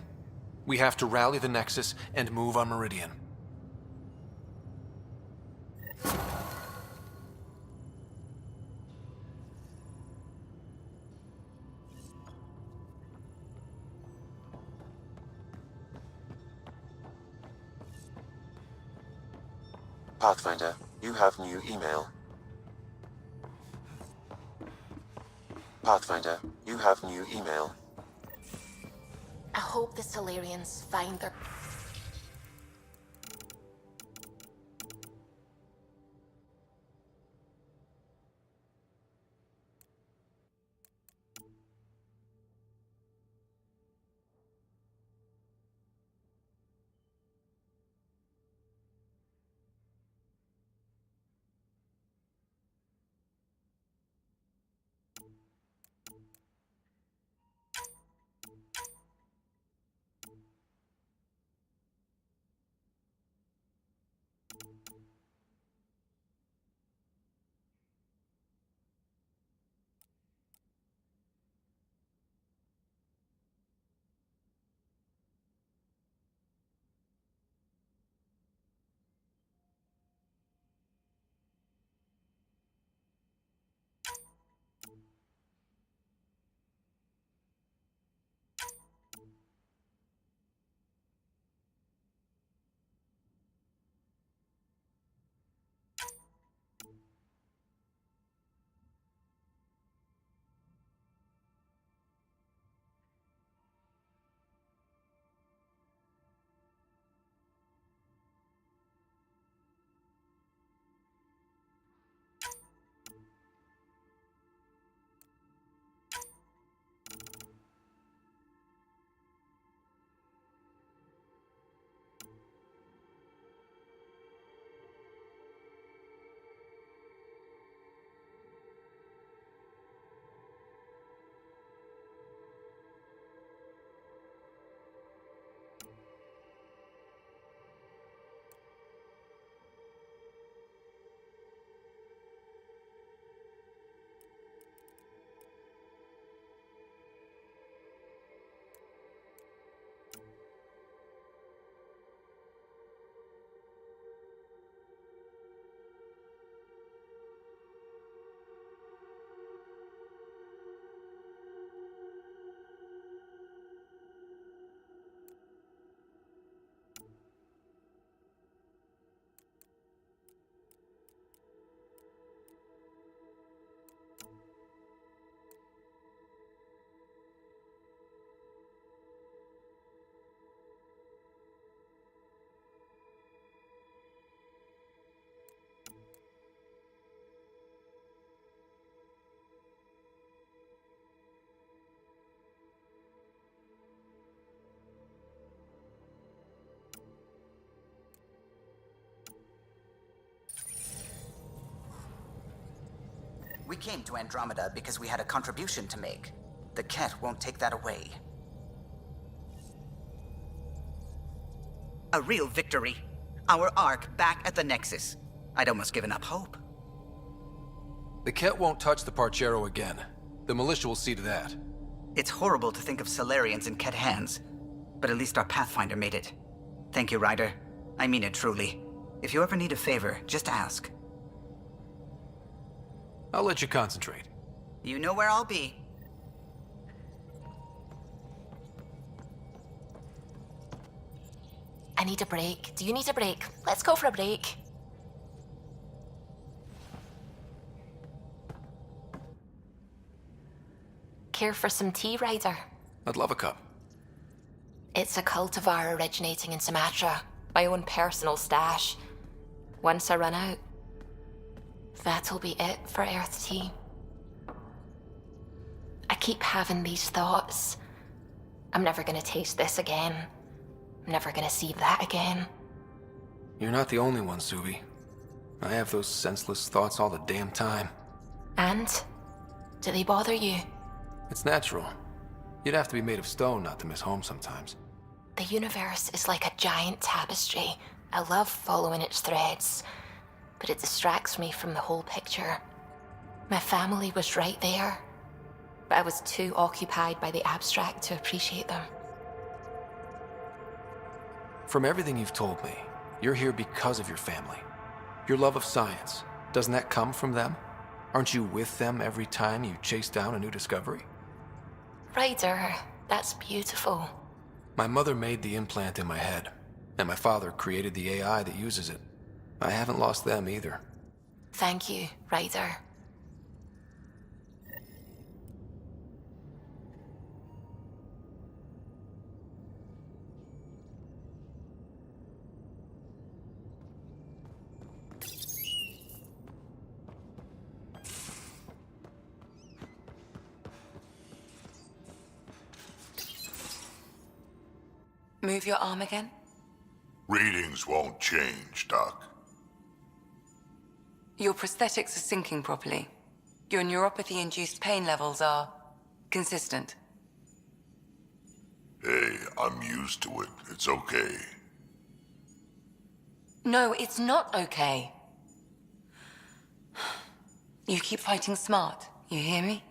We have to rally the Nexus and move on Meridian. Pathfinder, you have new email. Pathfinder, you have new email. I hope the Solarians find their... We came to Andromeda because we had a contribution to make. The Ket won't take that away. A real victory. Our Ark back at the Nexus. I'd almost given up hope. The Ket won't touch the Parchero again. The militia will see to that. It's horrible to think of Solarians in Ket hands, but at least our Pathfinder made it. Thank you, Ryder. I mean it truly. If you ever need a favor, just ask. I'll let you concentrate. You know where I'll be. I need a break. Do you need a break? Let's go for a break. Care for some tea, Ryder? I'd love a cup. It's a cultivar originating in Sumatra. My own personal stash. Once I run out, that'll be it for Earth tea. I keep having these thoughts. I'm never gonna taste this again. I'm never gonna see that again. You're not the only one, Subi. I have those senseless thoughts all the damn time. And? Do they bother you? It's natural. You'd have to be made of stone not to miss home sometimes. The universe is like a giant tapestry. I love following its threads, but it distracts me from the whole picture. My family was right there, but I was too occupied by the abstract to appreciate them. From everything you've told me, you're here because of your family. Your love of science, doesn't that come from them? Aren't you with them every time you chase down a new discovery? Ryder, that's beautiful. My mother made the implant in my head, and my father created the AI that uses it. I haven't lost them either. Thank you, Ryder. Move your arm again? Readings won't change, Doc. Your prosthetics are syncing properly. Your neuropathy-induced pain levels are consistent. Hey, I'm used to it. It's okay. No, it's not okay. You keep fighting smart, you hear me?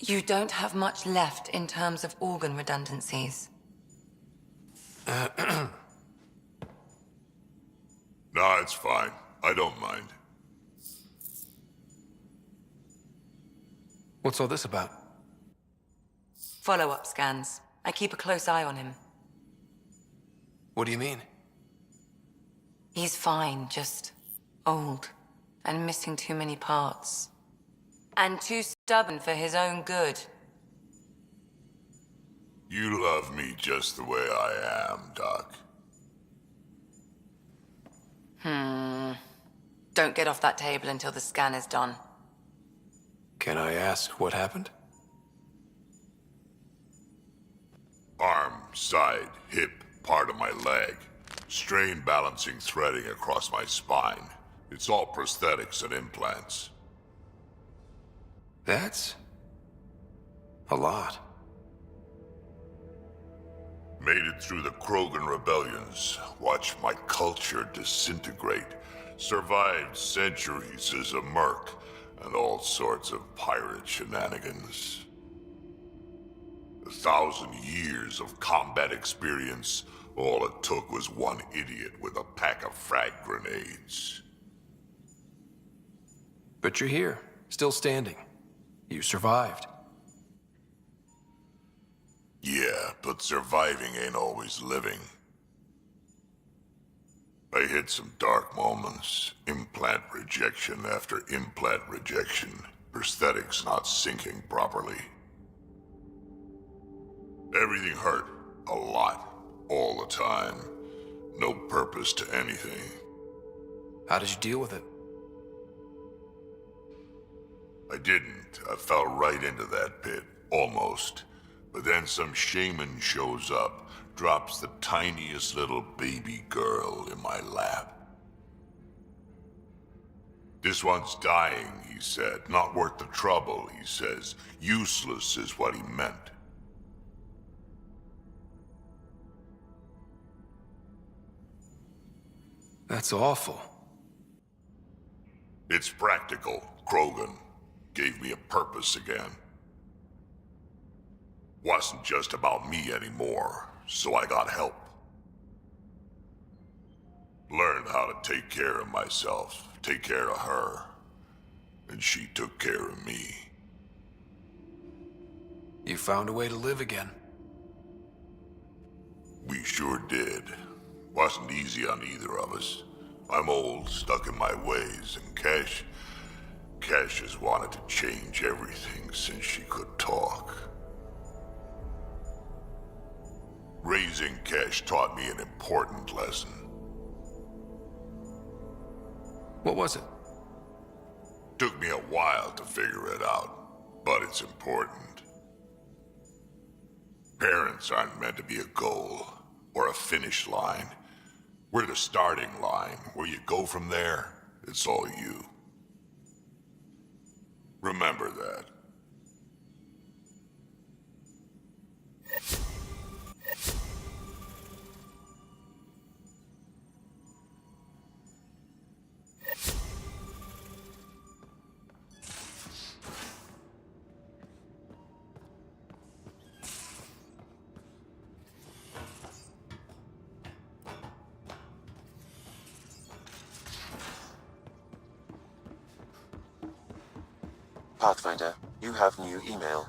You don't have much left in terms of organ redundancies. Nah, it's fine. I don't mind. What's all this about? Follow-up scans. I keep a close eye on him. What do you mean? He's fine, just old and missing too many parts. And too stubborn for his own good. You love me just the way I am, Doc. Don't get off that table until the scan is done. Can I ask what happened? Arm, side, hip, part of my leg. Strain balancing threading across my spine. It's all prosthetics and implants. That's a lot. Made it through the Krogan rebellions. Watched my culture disintegrate. Survived centuries as a merc. And all sorts of pirate shenanigans. 1,000 years of combat experience. All it took was one idiot with a pack of frag grenades. But you're here, still standing. You survived. Yeah, but surviving ain't always living. I hit some dark moments. Implant rejection after implant rejection. Prosthetics not syncing properly. Everything hurt. A lot. All the time. No purpose to anything. How did you deal with it? I didn't. I fell right into that pit. Almost. But then some shaman shows up, drops the tiniest little baby girl in my lap. This one's dying, he said. Not worth the trouble, he says. Useless is what he meant. That's awful. It's practical. Krogan gave me a purpose again. Wasn't just about me anymore, so I got help. Learned how to take care of myself, take care of her. And she took care of me. You found a way to live again. We sure did. Wasn't easy on either of us. I'm old, stuck in my ways, and Cash has wanted to change everything since she could talk. Raising Cash taught me an important lesson. What was it? Took me a while to figure it out, but it's important. Parents aren't meant to be a goal or a finish line. We're the starting line. Where you go from there, it's all you. Remember that. Pathfinder, you have new email.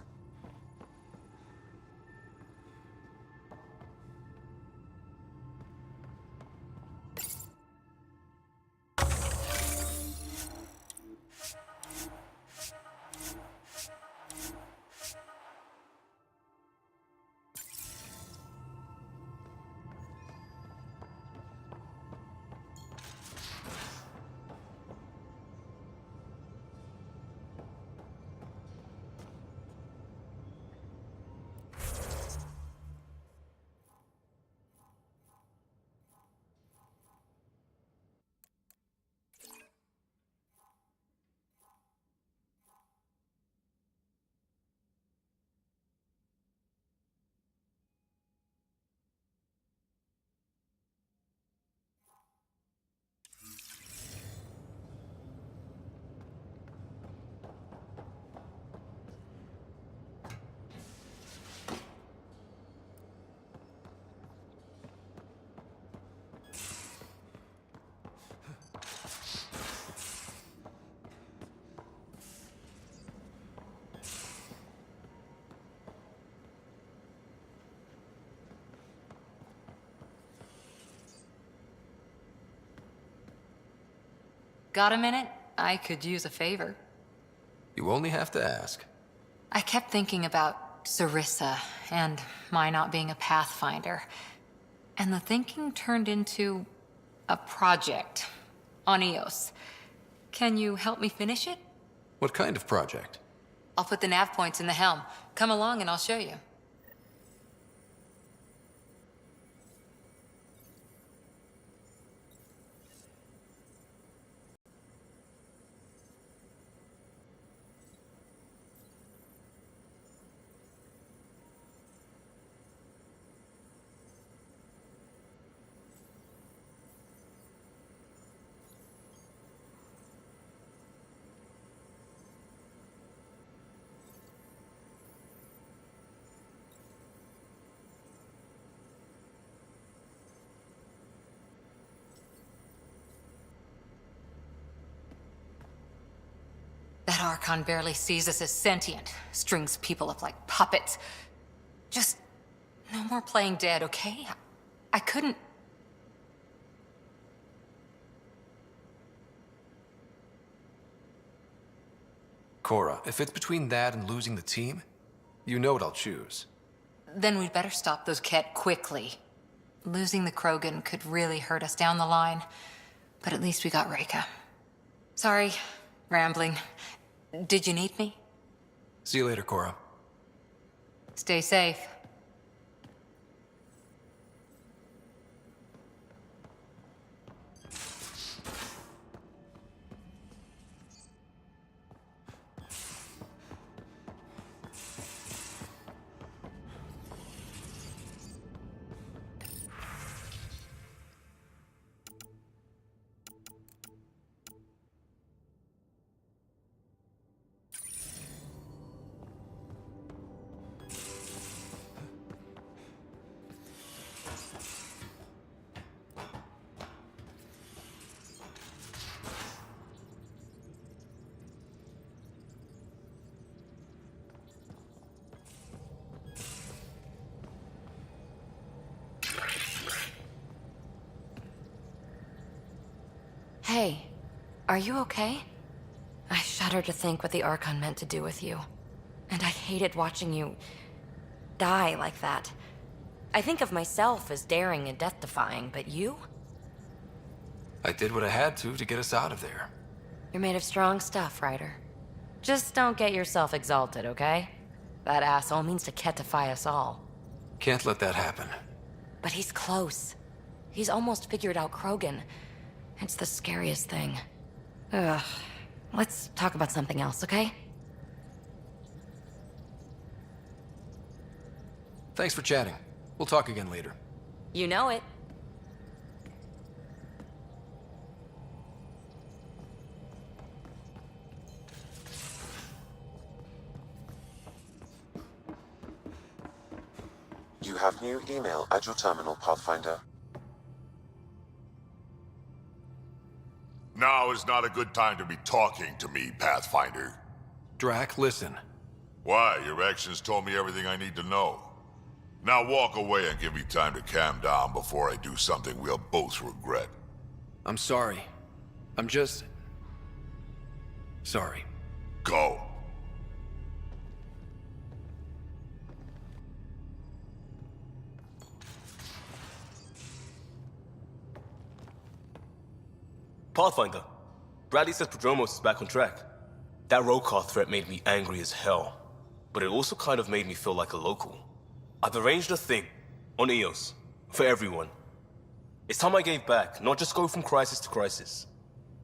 Got a minute? I could use a favor. You only have to ask. I kept thinking about Sarissa and my not being a Pathfinder. And the thinking turned into a project on Eos. Can you help me finish it? What kind of project? I'll put the nav points in the helm. Come along and I'll show you. That Archon barely sees us as sentient, strings people up like puppets. Just no more playing dead, okay? I couldn't... Cora, if it's between that and losing the team, you know what I'll choose. Then we'd better stop those Ket quickly. Losing the Krogan could really hurt us down the line, but at least we got Reka. Sorry, rambling. Did you need me? See you later, Cora. Stay safe. Hey, are you okay? I shudder to think what the Archon meant to do with you. And I hated watching you die like that. I think of myself as daring and death-defying, but you? I did what I had to get us out of there. You're made of strong stuff, Ryder. Just don't get yourself exalted, okay? That asshole means to ketify us all. Can't let that happen. But he's close. He's almost figured out Krogan. It's the scariest thing. Ugh. Let's talk about something else, okay? Thanks for chatting. We'll talk again later. You know it. You have new email at your terminal, Pathfinder. Now is not a good time to be talking to me, Pathfinder. Drac, listen. Why? Your actions told me everything I need to know. Now walk away and give me time to calm down before I do something we'll both regret. I'm sorry. I'm just... sorry. Go. Pathfinder, Bradley says Prodromos is back on track. That roadcar threat made me angry as hell, but it also kind of made me feel like a local. I've arranged a thing, on EOS, for everyone. It's time I gave back, not just go from crisis to crisis.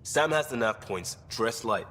Sam has the nav points, dress light.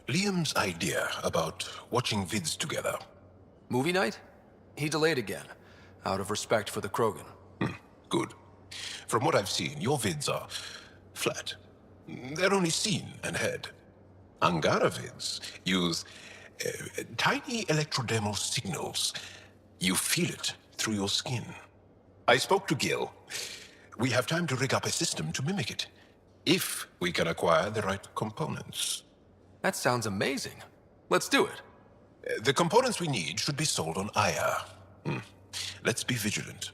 Liam's idea about watching vids together. Movie night? He delayed again, out of respect for the Krogan. Good. From what I've seen, your vids are flat. They're only seen and heard. Angara vids use tiny electrodermal signals. You feel it through your skin. I spoke to Gil. We have time to rig up a system to mimic it, if we can acquire the right components. That sounds amazing. Let's do it. The components we need should be sold on Aya. Let's be vigilant.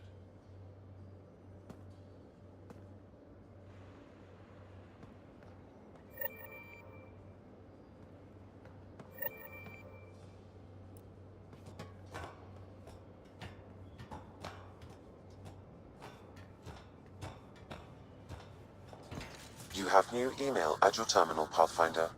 You have new email at your terminal, Pathfinder.